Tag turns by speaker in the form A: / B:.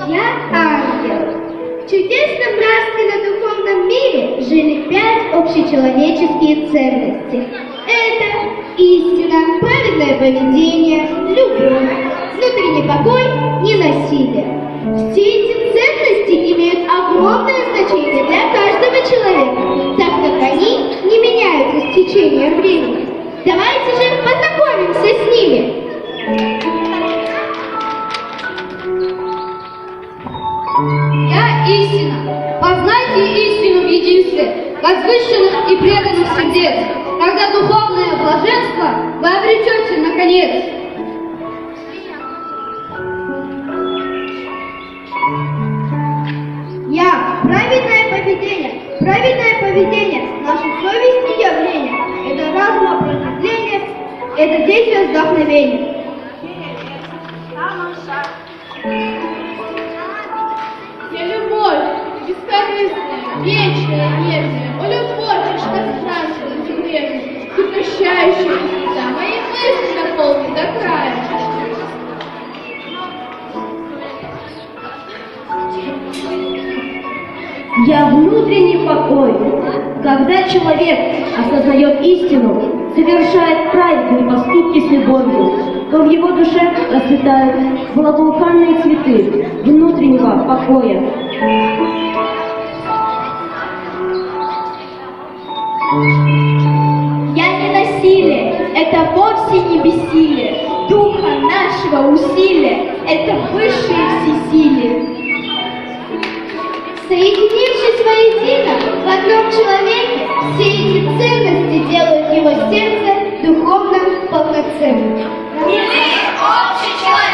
A: Я ангел. В чудесном нравственно-духовном мире жили 5 общечеловеческие ценности. Это истина, праведное поведение, любовь, внутренний покой и насилие. Все эти ценности имеют огромное значение для каждого человека, так как они не меняются с течением времени. Давайте же познакомимся с ними.
B: Я истина. Познайте истину в единстве, возвышенных и преданных сердец. Когда духовное блаженство вы обретете наконец.
A: Я праведное поведение. Праведное поведение – наша совесть и явление. Это разум просветления, это действие вдохновения.
B: Я любовь, бескорыстная, вечная, нежная, полюбовничная страстная, безумная, прекращающая себя, мои мысли наполнены до края.
C: Я внутренний покой. Когда человек осознает истину, совершает праведные поступки с любовью, то в его душе расцветают благоуханные цветы внутреннего покоя.
A: Я не насилие, это вовсе не бессилие. Духа нашего усилия, это высшее всесилие. Соединившись воедино в одном человеке, все эти ценности делают его сердце духовно полноценным.
D: Мы общий человек.